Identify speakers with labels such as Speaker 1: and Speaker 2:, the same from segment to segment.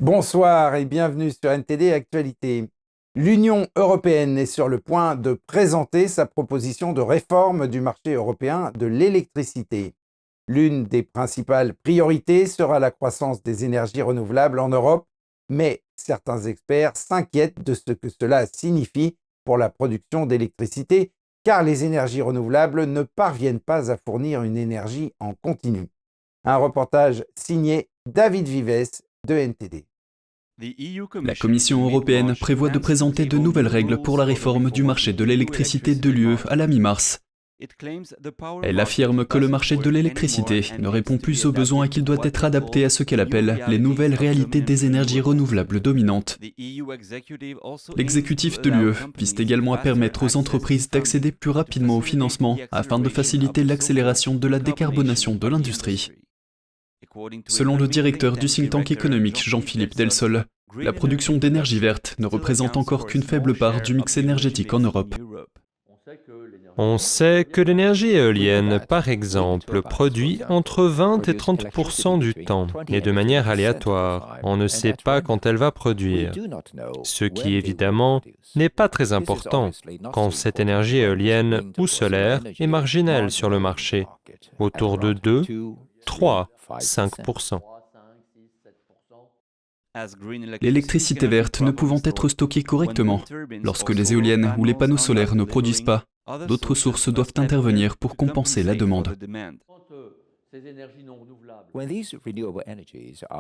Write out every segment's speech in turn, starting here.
Speaker 1: Bonsoir et bienvenue sur NTD Actualité. L'Union européenne est sur le point de présenter sa proposition de réforme du marché européen de l'électricité. L'une des principales priorités sera la croissance des énergies renouvelables en Europe, mais certains experts s'inquiètent de ce que cela signifie pour la production d'électricité, car les énergies renouvelables ne parviennent pas à fournir une énergie en continu. Un reportage signé David Vives de NTD.
Speaker 2: La Commission européenne prévoit de présenter de nouvelles règles pour la réforme du marché de l'électricité de l'UE à la mi-mars. Elle affirme que le marché de l'électricité ne répond plus aux besoins et qu'il doit être adapté à ce qu'elle appelle les nouvelles réalités des énergies renouvelables dominantes. L'exécutif de l'UE vise également à permettre aux entreprises d'accéder plus rapidement au financement afin de faciliter l'accélération de la décarbonation de l'industrie. Selon le directeur du think tank économique Jean-Philippe Delsol, la production d'énergie verte ne représente encore qu'une faible part du mix énergétique en Europe.
Speaker 3: On sait que l'énergie éolienne, par exemple, produit entre 20 et 30% du temps, et de manière aléatoire. On ne sait pas quand elle va produire. Ce qui, évidemment, n'est pas très important, quand cette énergie éolienne ou solaire est marginale sur le marché, autour de 2, 3, 5%.
Speaker 2: L'électricité verte ne pouvant être stockée correctement, lorsque les éoliennes ou les panneaux solaires ne produisent pas, d'autres sources doivent intervenir pour compenser la demande.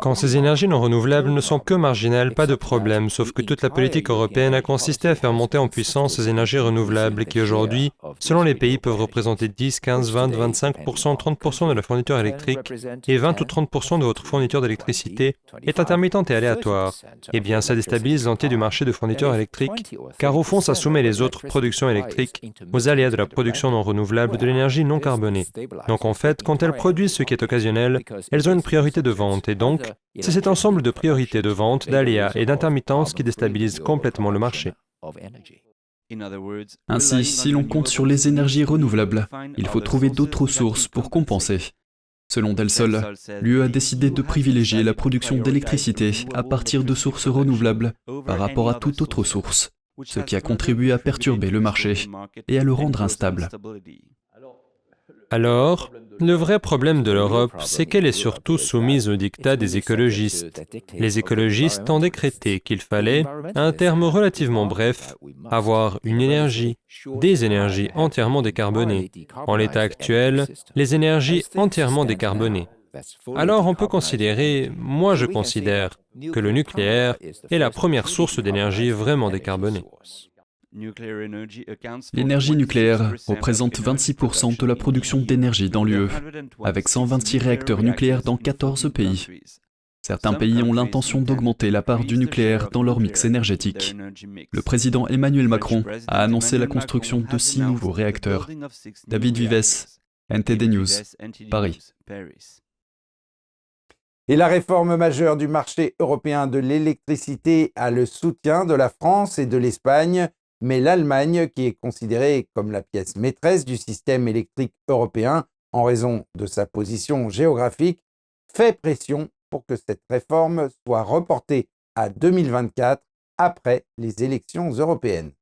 Speaker 3: Quand ces énergies non renouvelables ne sont que marginales, pas de problème, sauf que toute la politique européenne a consisté à faire monter en puissance ces énergies renouvelables qui aujourd'hui, selon les pays, peuvent représenter 10, 15, 20, 25%, 30% de la fourniture électrique et 20 ou 30% de votre fourniture d'électricité est intermittente et aléatoire. Eh bien, ça déstabilise l'entier du marché de fourniture électrique, car au fond, ça soumet les autres productions électriques aux aléas de la production non renouvelable de l'énergie non carbonée. Donc en fait, quand elles produisent ce qui est occasionnel, elles ont une priorité de vente et donc, c'est cet ensemble de priorités de vente, d'aléas et d'intermittences qui déstabilise complètement le marché.
Speaker 2: Ainsi, si l'on compte sur les énergies renouvelables, il faut trouver d'autres sources pour compenser. Selon Delsol, l'UE a décidé de privilégier la production d'électricité à partir de sources renouvelables par rapport à toute autre source, ce qui a contribué à perturber le marché et à le rendre instable.
Speaker 3: Alors, le vrai problème de l'Europe, c'est qu'elle est surtout soumise au diktat des écologistes. Les écologistes ont décrété qu'il fallait, à un terme relativement bref, avoir une énergie, des énergies entièrement décarbonées. En l'état actuel, les énergies entièrement décarbonées. Alors on peut considérer, moi je considère, que le nucléaire est la première source d'énergie vraiment décarbonée.
Speaker 2: L'énergie nucléaire représente 26% de la production d'énergie dans l'UE, avec 126 réacteurs nucléaires dans 14 pays. Certains pays ont l'intention d'augmenter la part du nucléaire dans leur mix énergétique. Le président Emmanuel Macron a annoncé la construction de 6 nouveaux réacteurs. David Vives, NTD News, Paris.
Speaker 1: Et la réforme majeure du marché européen de l'électricité a le soutien de la France et de l'Espagne, mais l'Allemagne, qui est considérée comme la pièce maîtresse du système électrique européen en raison de sa position géographique, fait pression pour que cette réforme soit reportée à 2024 après les élections européennes.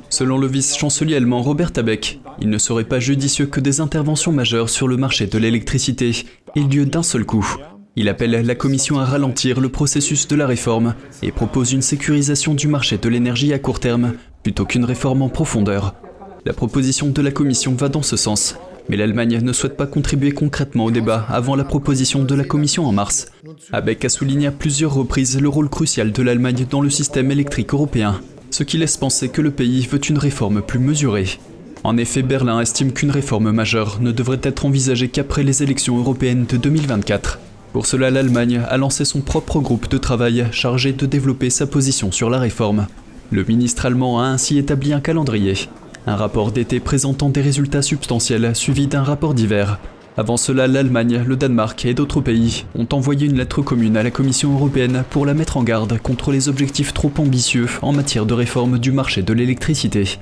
Speaker 2: Selon le vice-chancelier allemand Robert Habeck, il ne serait pas judicieux que des interventions majeures sur le marché de l'électricité aient lieu d'un seul coup. Il appelle la Commission à ralentir le processus de la réforme et propose une sécurisation du marché de l'énergie à court terme plutôt qu'une réforme en profondeur. La proposition de la Commission va dans ce sens, mais l'Allemagne ne souhaite pas contribuer concrètement au débat avant la proposition de la Commission en mars. Habeck a souligné à plusieurs reprises le rôle crucial de l'Allemagne dans le système électrique européen, ce qui laisse penser que le pays veut une réforme plus mesurée. En effet, Berlin estime qu'une réforme majeure ne devrait être envisagée qu'après les élections européennes de 2024. Pour cela, l'Allemagne a lancé son propre groupe de travail chargé de développer sa position sur la réforme. Le ministre allemand a ainsi établi un calendrier. Un rapport d'été présentant des résultats substantiels suivi d'un rapport d'hiver. Avant cela, l'Allemagne, le Danemark et d'autres pays ont envoyé une lettre commune à la Commission européenne pour la mettre en garde contre les objectifs trop ambitieux en matière de réforme du marché de l'électricité.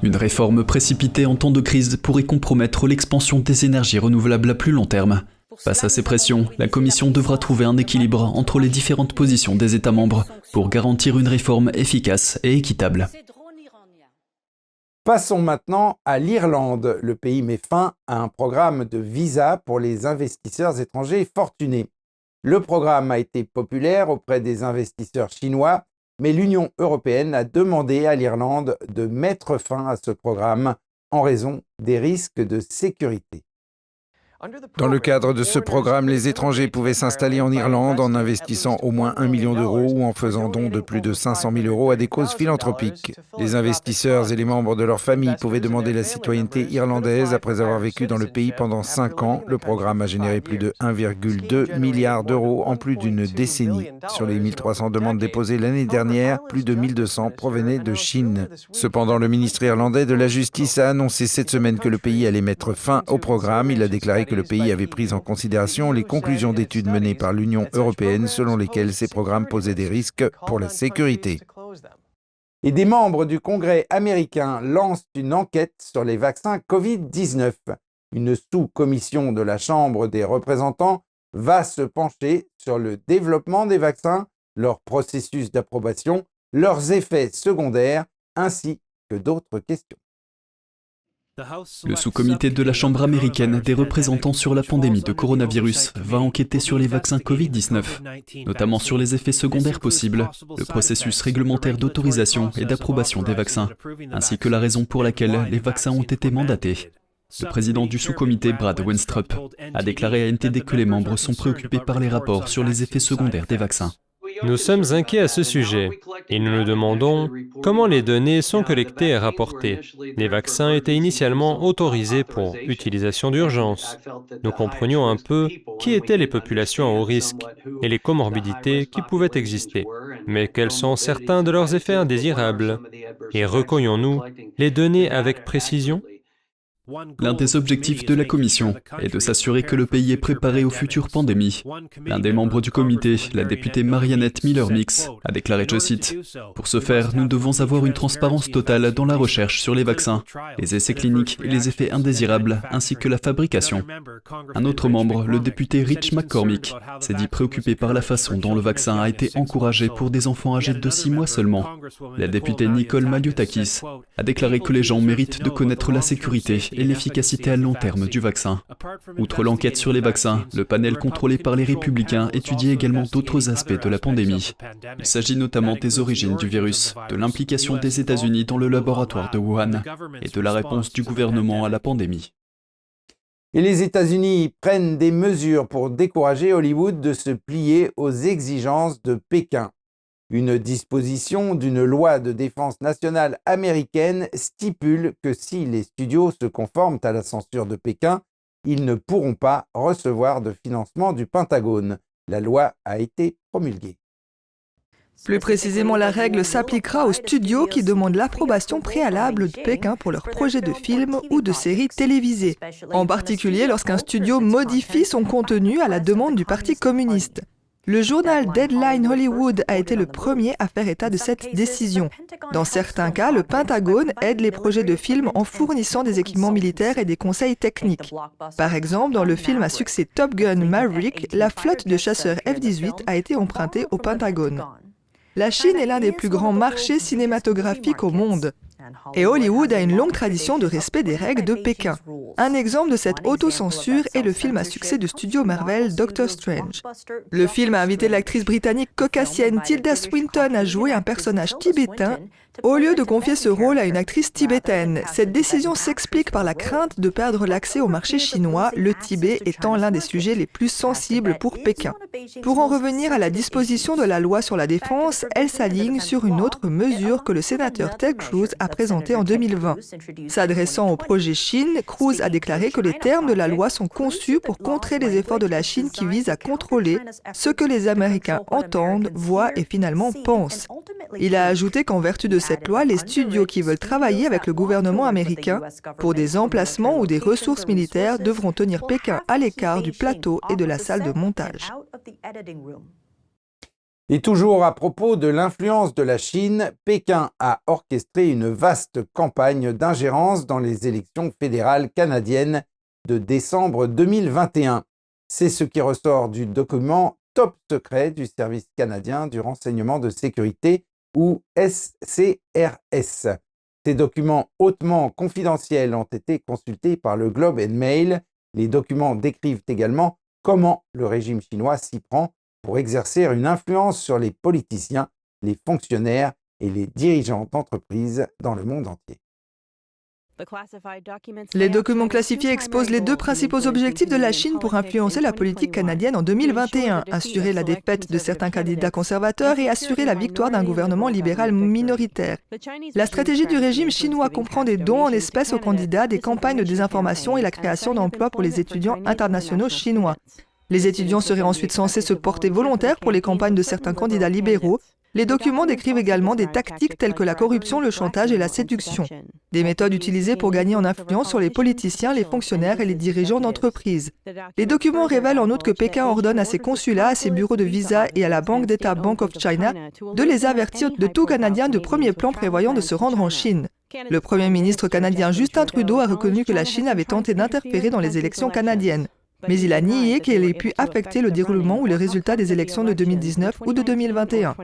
Speaker 2: Une réforme précipitée en temps de crise pourrait compromettre l'expansion des énergies renouvelables à plus long terme. Face à ces pressions, la Commission devra trouver un équilibre entre les différentes positions des États membres pour garantir une réforme efficace et équitable.
Speaker 1: Passons maintenant à l'Irlande. Le pays met fin à un programme de visa pour les investisseurs étrangers fortunés. Le programme a été populaire auprès des investisseurs chinois, mais l'Union européenne a demandé à l'Irlande de mettre fin à ce programme en raison des risques de sécurité.
Speaker 4: Dans le cadre de ce programme, les étrangers pouvaient s'installer en Irlande en investissant au moins 1 million d'euros ou en faisant don de plus de 500 000 euros à des causes philanthropiques. Les investisseurs et les membres de leur famille pouvaient demander la citoyenneté irlandaise après avoir vécu dans le pays pendant 5 ans. Le programme a généré plus de 1,2 milliard d'euros en plus d'une décennie. Sur les 1300 demandes déposées l'année dernière, plus de 1200 provenaient de Chine. Cependant, le ministre irlandais de la Justice a annoncé cette semaine que le pays allait mettre fin au programme. Il a déclaré que le pays avait pris en considération les conclusions d'études menées par l'Union européenne selon lesquelles ces programmes posaient des risques pour la sécurité.
Speaker 1: Et des membres du Congrès américain lancent une enquête sur les vaccins Covid-19. Une sous-commission de la Chambre des représentants va se pencher sur le développement des vaccins, leur processus d'approbation, leurs effets secondaires, ainsi que d'autres questions.
Speaker 2: Le sous-comité de la Chambre américaine des représentants sur la pandémie de coronavirus va enquêter sur les vaccins Covid-19, notamment sur les effets secondaires possibles, le processus réglementaire d'autorisation et d'approbation des vaccins, ainsi que la raison pour laquelle les vaccins ont été mandatés. Le président du sous-comité, Brad Wenstrup, a déclaré à NTD que les membres sont préoccupés par les rapports sur les effets secondaires des vaccins.
Speaker 3: Nous sommes inquiets à ce sujet et nous nous demandons comment les données sont collectées et rapportées. Les vaccins étaient initialement autorisés pour utilisation d'urgence. Nous comprenions un peu qui étaient les populations à haut risque et les comorbidités qui pouvaient exister, mais quels sont certains de leurs effets indésirables et recueillons-nous les données avec précision?
Speaker 2: L'un des objectifs de la Commission est de s'assurer que le pays est préparé aux futures pandémies. L'un des membres du comité, la députée Mariannette Miller-Mix, a déclaré, je cite, « Pour ce faire, nous devons avoir une transparence totale dans la recherche sur les vaccins, les essais cliniques et les effets indésirables, ainsi que la fabrication. » Un autre membre, le député Rich McCormick, s'est dit préoccupé par la façon dont le vaccin a été encouragé pour des enfants âgés de 6 mois seulement. La députée Nicole Maliotakis a déclaré que les gens méritent de connaître la sécurité et l'efficacité à long terme du vaccin. Outre l'enquête sur les vaccins, le panel contrôlé par les républicains étudie également d'autres aspects de la pandémie. Il s'agit notamment des origines du virus, de l'implication des États-Unis dans le laboratoire de Wuhan et de la réponse du gouvernement à la pandémie.
Speaker 1: Et les États-Unis prennent des mesures pour décourager Hollywood de se plier aux exigences de Pékin. Une disposition d'une loi de défense nationale américaine stipule que si les studios se conforment à la censure de Pékin, ils ne pourront pas recevoir de financement du Pentagone. La loi a été promulguée.
Speaker 5: Plus précisément, la règle s'appliquera aux studios qui demandent l'approbation préalable de Pékin pour leurs projets de films ou de séries télévisées, en particulier lorsqu'un studio modifie son contenu à la demande du Parti communiste. Le journal Deadline Hollywood a été le premier à faire état de cette décision. Dans certains cas, le Pentagone aide les projets de films en fournissant des équipements militaires et des conseils techniques. Par exemple, dans le film à succès Top Gun Maverick, la flotte de chasseurs F-18 a été empruntée au Pentagone. La Chine est l'un des plus grands marchés cinématographiques au monde. Et Hollywood a une longue tradition de respect des règles de Pékin. Un exemple de cette autocensure est le film à succès du studio Marvel Doctor Strange. Le film a invité l'actrice britannique caucasienne Tilda Swinton à jouer un personnage tibétain au lieu de confier ce rôle à une actrice tibétaine. Cette décision s'explique par la crainte de perdre l'accès au marché chinois, le Tibet étant l'un des sujets les plus sensibles pour Pékin. Pour en revenir à la disposition de la loi sur la défense, elle s'aligne sur une autre mesure que le sénateur Ted Cruz a présentée en 2020. S'adressant au projet Chine, Cruz a déclaré que les termes de la loi sont conçus pour contrer les efforts de la Chine qui visent à contrôler ce que les Américains entendent, voient et finalement pensent. Il a ajouté qu'en vertu de cette loi, les studios qui veulent travailler avec le gouvernement américain pour des emplacements ou des ressources militaires devront tenir Pékin à l'écart du plateau et de la salle de montage.
Speaker 1: Et toujours à propos de l'influence de la Chine, Pékin a orchestré une vaste campagne d'ingérence dans les élections fédérales canadiennes de décembre 2021. C'est ce qui ressort du document Top Secret du Service canadien du renseignement de sécurité, ou SCRS. Ces documents hautement confidentiels ont été consultés par le Globe and Mail. Les documents décrivent également comment le régime chinois s'y prend pour exercer une influence sur les politiciens, les fonctionnaires et les dirigeants d'entreprises dans le monde entier.
Speaker 5: Les documents classifiés exposent les deux principaux objectifs de la Chine pour influencer la politique canadienne en 2021, assurer la défaite de certains candidats conservateurs et assurer la victoire d'un gouvernement libéral minoritaire. La stratégie du régime chinois comprend des dons en espèces aux candidats, des campagnes de désinformation et la création d'emplois pour les étudiants internationaux chinois. Les étudiants seraient ensuite censés se porter volontaires pour les campagnes de certains candidats libéraux. Les documents décrivent également des tactiques telles que la corruption, le chantage et la séduction, des méthodes utilisées pour gagner en influence sur les politiciens, les fonctionnaires et les dirigeants d'entreprises. Les documents révèlent en outre que Pékin ordonne à ses consulats, à ses bureaux de visa et à la banque d'État Bank of China de les avertir de tout Canadien de premier plan prévoyant de se rendre en Chine. Le Premier ministre canadien Justin Trudeau a reconnu que la Chine avait tenté d'interférer dans les élections canadiennes. Mais il a nié qu'elle ait pu affecter le déroulement ou les résultats des élections de 2019 ou de 2021.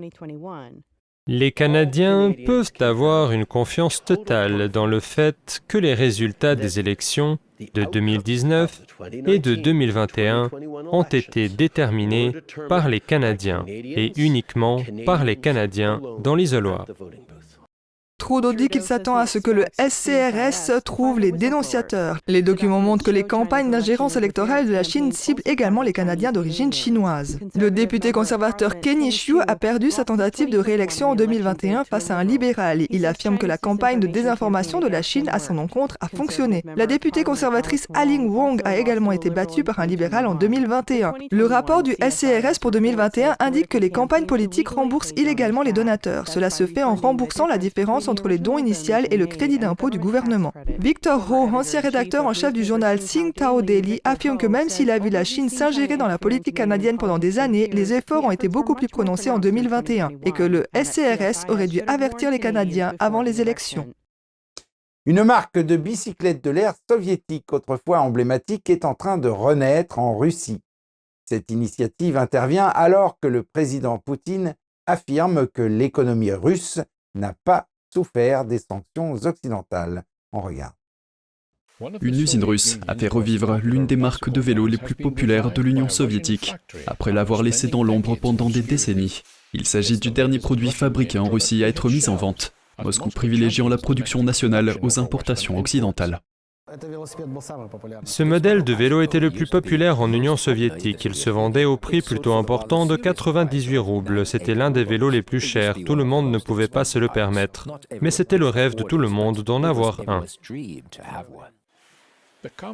Speaker 3: Les Canadiens peuvent avoir une confiance totale dans le fait que les résultats des élections de 2019 et de 2021 ont été déterminés par les Canadiens et uniquement par les Canadiens dans l'isoloir.
Speaker 5: Trudeau dit qu'il s'attend à ce que le SCRS trouve les dénonciateurs. Les documents montrent que les campagnes d'ingérence électorale de la Chine ciblent également les Canadiens d'origine chinoise. Le député conservateur Kenny Xu a perdu sa tentative de réélection en 2021 face à un libéral. Il affirme que la campagne de désinformation de la Chine à son encontre a fonctionné. La députée conservatrice Aling Wong a également été battue par un libéral en 2021. Le rapport du SCRS pour 2021 indique que les campagnes politiques remboursent illégalement les donateurs. Cela se fait en remboursant la différence entre les dons initiaux et le crédit d'impôt du gouvernement. Victor Ho, ancien rédacteur en chef du journal Tsingtao Daily, affirme que même s'il a vu la Chine s'ingérer dans la politique canadienne pendant des années, les efforts ont été beaucoup plus prononcés en 2021 et que le SCRS aurait dû avertir les Canadiens avant les élections.
Speaker 1: Une marque de bicyclette de l'ère soviétique, autrefois emblématique, est en train de renaître en Russie. Cette initiative intervient alors que le président Poutine affirme que l'économie russe n'a pas souffert des sanctions occidentales. On regarde.
Speaker 2: Une usine russe a fait revivre l'une des marques de vélo les plus populaires de l'Union soviétique, après l'avoir laissée dans l'ombre pendant des décennies. Il s'agit du dernier produit fabriqué en Russie à être mis en vente, Moscou privilégiant la production nationale aux importations occidentales.
Speaker 3: Ce modèle de vélo était le plus populaire en Union soviétique. Il se vendait au prix plutôt important de 98 roubles. C'était l'un des vélos les plus chers. Tout le monde ne pouvait pas se le permettre. Mais c'était le rêve de tout le monde d'en avoir un.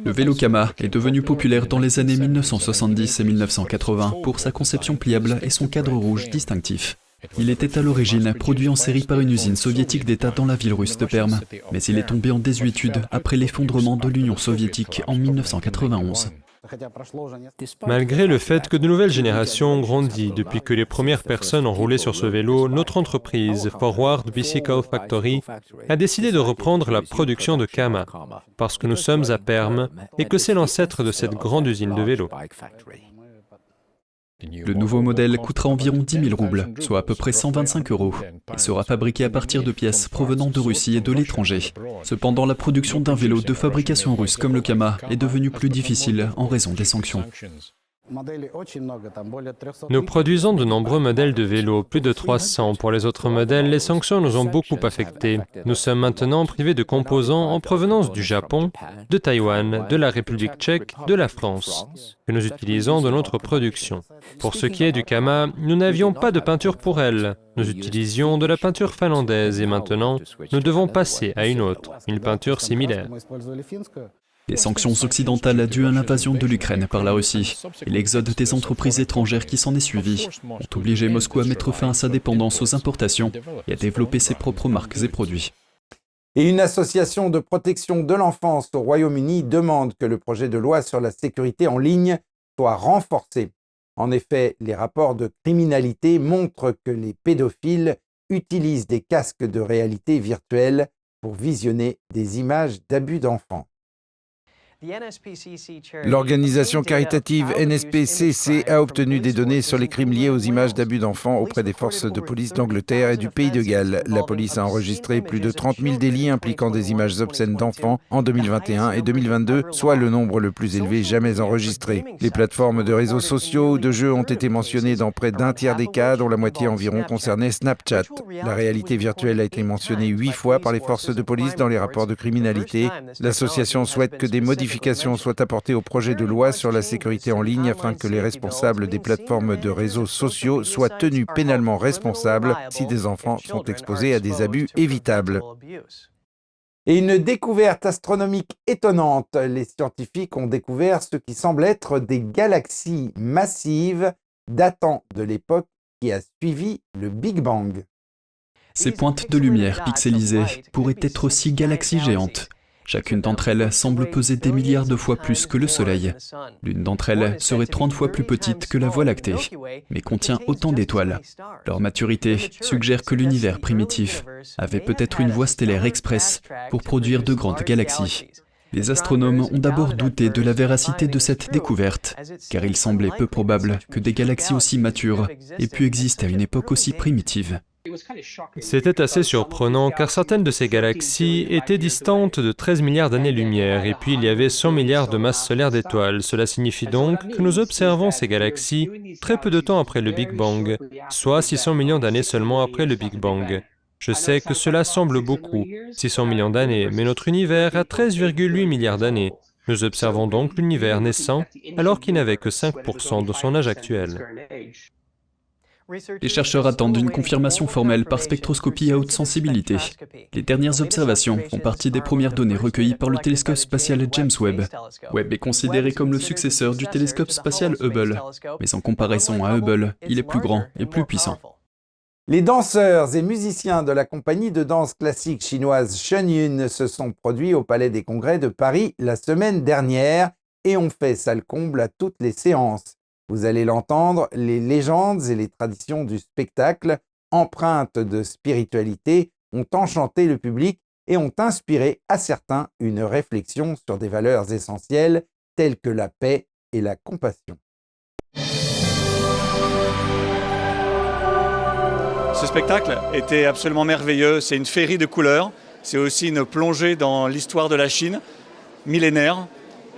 Speaker 2: Le vélo Kama est devenu populaire dans les années 1970 et 1980 pour sa conception pliable et son cadre rouge distinctif. Il était à l'origine produit en série par une usine soviétique d'État dans la ville russe de Perm, mais il est tombé en désuétude après l'effondrement de l'Union soviétique en 1991.
Speaker 3: Malgré le fait que de nouvelles générations ont grandi depuis que les premières personnes ont roulé sur ce vélo, notre entreprise, Forward Bicycle Factory, a décidé de reprendre la production de Kama, parce que nous sommes à Perm et que c'est l'ancêtre de cette grande usine de vélos.
Speaker 2: Le nouveau modèle coûtera environ 10 000 roubles, soit à peu près 125 €, et sera fabriqué à partir de pièces provenant de Russie et de l'étranger. Cependant, la production d'un vélo de fabrication russe comme le Kama est devenue plus difficile en raison des sanctions.
Speaker 3: Nous produisons de nombreux modèles de vélos, plus de 300. Pour les autres modèles, les sanctions nous ont beaucoup affectés. Nous sommes maintenant privés de composants en provenance du Japon, de Taïwan, de la République tchèque, de la France, que nous utilisons dans notre production. Pour ce qui est du Kama, nous n'avions pas de peinture pour elle. Nous utilisions de la peinture finlandaise et maintenant, nous devons passer à une autre, une peinture similaire.
Speaker 2: Les sanctions occidentales dues à l'invasion de l'Ukraine par la Russie et l'exode des entreprises étrangères qui s'en est suivi ont obligé Moscou à mettre fin à sa dépendance aux importations et à développer ses propres marques et produits.
Speaker 1: Et une association de protection de l'enfance au Royaume-Uni demande que le projet de loi sur la sécurité en ligne soit renforcé. En effet, les rapports de criminalité montrent que les pédophiles utilisent des casques de réalité virtuelle pour visionner des images d'abus d'enfants.
Speaker 4: L'organisation caritative NSPCC a obtenu des données sur les crimes liés aux images d'abus d'enfants auprès des forces de police d'Angleterre et du Pays de Galles. La police a enregistré plus de 30 000 délits impliquant des images obscènes d'enfants en 2021 et 2022, soit le nombre le plus élevé jamais enregistré. Les plateformes de réseaux sociaux ou de jeux ont été mentionnées dans près d'un tiers des cas, dont la moitié environ concernait Snapchat. La réalité virtuelle a été mentionnée 8 fois par les forces de police dans les rapports de criminalité. L'association souhaite que des modifications soient apportées au projet de loi sur la sécurité en ligne afin que les responsables des plateformes de réseaux sociaux soient tenus pénalement responsables si des enfants sont exposés à des abus évitables.
Speaker 1: Et une découverte astronomique étonnante. Les scientifiques ont découvert ce qui semble être des galaxies massives datant de l'époque qui a suivi le Big Bang.
Speaker 2: Ces pointes de lumière pixelisées pourraient être aussi galaxies géantes. Chacune d'entre elles semble peser des milliards de fois plus que le Soleil. L'une d'entre elles serait 30 fois plus petite que la Voie lactée, mais contient autant d'étoiles. Leur maturité suggère que l'univers primitif avait peut-être une voie stellaire express pour produire de grandes galaxies. Les astronomes ont d'abord douté de la véracité de cette découverte, car il semblait peu probable que des galaxies aussi matures aient pu exister à une époque aussi primitive.
Speaker 3: C'était assez surprenant car certaines de ces galaxies étaient distantes de 13 milliards d'années-lumière et puis il y avait 100 milliards de masses solaires d'étoiles. Cela signifie donc que nous observons ces galaxies très peu de temps après le Big Bang, soit 600 millions d'années seulement après le Big Bang. Je sais que cela semble beaucoup, 600 millions d'années, mais notre univers a 13,8 milliards d'années. Nous observons donc l'univers naissant alors qu'il n'avait que 5% de son âge actuel.
Speaker 2: Les chercheurs attendent une confirmation formelle par spectroscopie à haute sensibilité. Les dernières observations font partie des premières données recueillies par le télescope spatial James Webb. Webb est considéré comme le successeur du télescope spatial Hubble, mais en comparaison à Hubble, il est plus grand et plus puissant.
Speaker 1: Les danseurs et musiciens de la compagnie de danse classique chinoise Shenyun se sont produits au Palais des Congrès de Paris la semaine dernière et ont fait salle comble à toutes les séances. Vous allez l'entendre, les légendes et les traditions du spectacle, empreintes de spiritualité, ont enchanté le public et ont inspiré à certains une réflexion sur des valeurs essentielles telles que la paix et la compassion.
Speaker 6: Ce spectacle était absolument merveilleux, c'est une féerie de couleurs, c'est aussi une plongée dans l'histoire de la Chine, millénaire,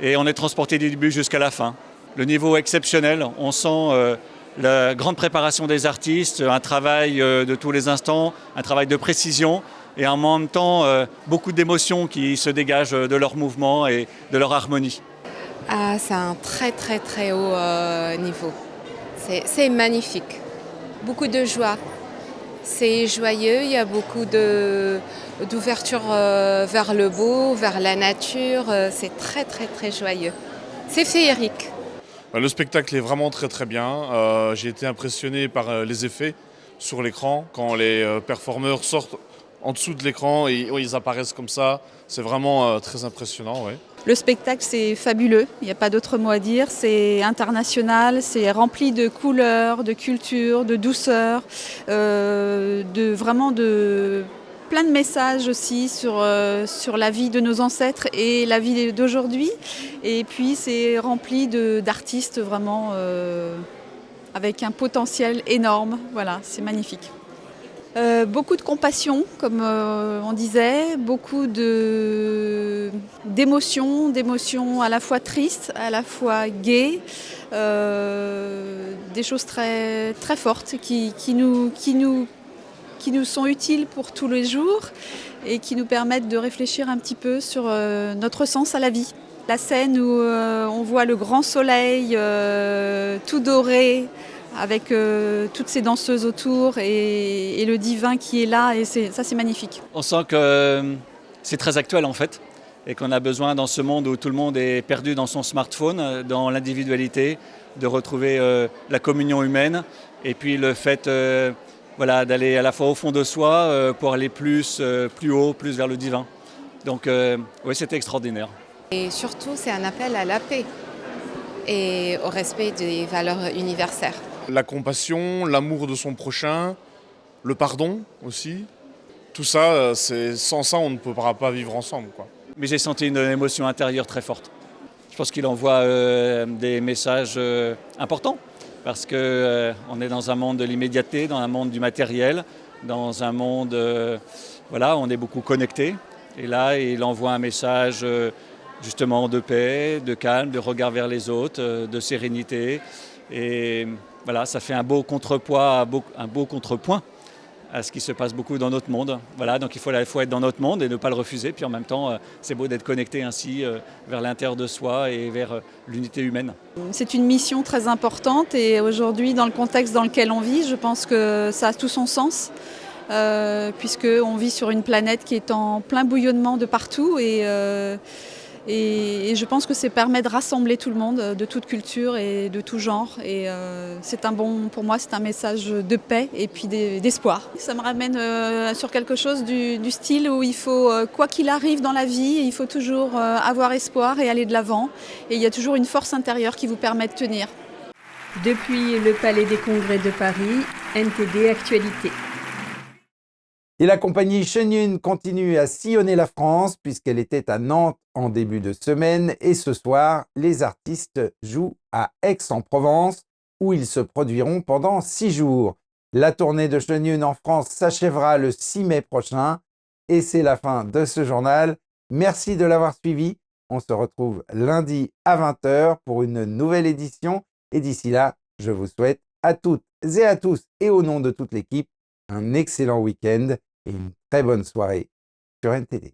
Speaker 6: et on est transporté du début jusqu'à la fin. Le niveau exceptionnel, on sent la grande préparation des artistes, un travail de tous les instants, un travail de précision et en même temps beaucoup d'émotions qui se dégagent de leur mouvement et de leur harmonie.
Speaker 7: C'est un très haut niveau. C'est magnifique. Beaucoup de joie. C'est joyeux, il y a beaucoup d'ouverture vers le beau, vers la nature. C'est très joyeux. C'est féerique.
Speaker 8: Le spectacle est vraiment très bien. J'ai été impressionné par les effets sur l'écran. Quand les performeurs sortent en dessous de l'écran et ils apparaissent comme ça, c'est vraiment très impressionnant. Ouais.
Speaker 9: Le spectacle, c'est fabuleux, il n'y a pas d'autre mot à dire. C'est international, c'est rempli de couleurs, de culture, de douceur, plein de messages aussi sur la vie de nos ancêtres et la vie d'aujourd'hui. Et puis c'est rempli d'artistes vraiment avec un potentiel énorme. Voilà, c'est magnifique. Beaucoup de compassion, comme on disait, beaucoup d'émotions à la fois tristes, à la fois gaies, des choses très fortes qui nous sont utiles pour tous les jours et qui nous permettent de réfléchir un petit peu sur notre sens à la vie. La scène où on voit le grand soleil tout doré avec toutes ces danseuses autour et le divin qui est là, et ça c'est magnifique.
Speaker 6: On sent que c'est très actuel en fait et qu'on a besoin dans ce monde où tout le monde est perdu dans son smartphone, dans l'individualité, de retrouver la communion humaine et puis le fait d'aller à la fois au fond de soi pour aller plus haut, plus vers le divin. Donc oui, c'était extraordinaire.
Speaker 7: Et surtout, c'est un appel à la paix et au respect des valeurs universitaires.
Speaker 8: La compassion, l'amour de son prochain, le pardon aussi. Tout ça, sans ça, on ne pourra pas vivre ensemble, quoi.
Speaker 6: Mais j'ai senti une émotion intérieure très forte. pense qu'il envoie des messages importants parce qu'on est dans un monde de l'immédiateté, dans un monde du matériel, dans un monde, voilà, on est beaucoup connecté. Et là, il envoie un message justement de paix, de calme, de regard vers les autres, de sérénité. Et voilà, ça fait un beau contrepoids, un beau contrepoint à ce qui se passe beaucoup dans notre monde. Voilà, donc il faut être dans notre monde et ne pas le refuser. Puis en même temps, c'est beau d'être connecté ainsi vers l'intérieur de soi et vers l'unité humaine.
Speaker 9: C'est une mission très importante et aujourd'hui, dans le contexte dans lequel on vit, je pense que ça a tout son sens. Puisqu'on vit sur une planète qui est en plein bouillonnement de partout et je pense que ça permet de rassembler tout le monde de toute culture et de tout genre et pour moi c'est un message de paix et puis d'espoir. Ça me ramène sur quelque chose du style où il faut, quoi qu'il arrive dans la vie, il faut toujours avoir espoir et aller de l'avant et il y a toujours une force intérieure qui vous permet de tenir.
Speaker 10: Depuis le Palais des Congrès de Paris, NTD Actualité.
Speaker 1: Et la compagnie Shenyun continue à sillonner la France puisqu'elle était à Nantes en début de semaine et ce soir, les artistes jouent à Aix-en-Provence où ils se produiront pendant 6 jours. La tournée de Shenyun en France s'achèvera le 6 mai prochain et c'est la fin de ce journal. Merci de l'avoir suivi. On se retrouve lundi à 20h pour une nouvelle édition et d'ici là, je vous souhaite à toutes et à tous et au nom de toute l'équipe un excellent week-end et une très bonne soirée sur NTD.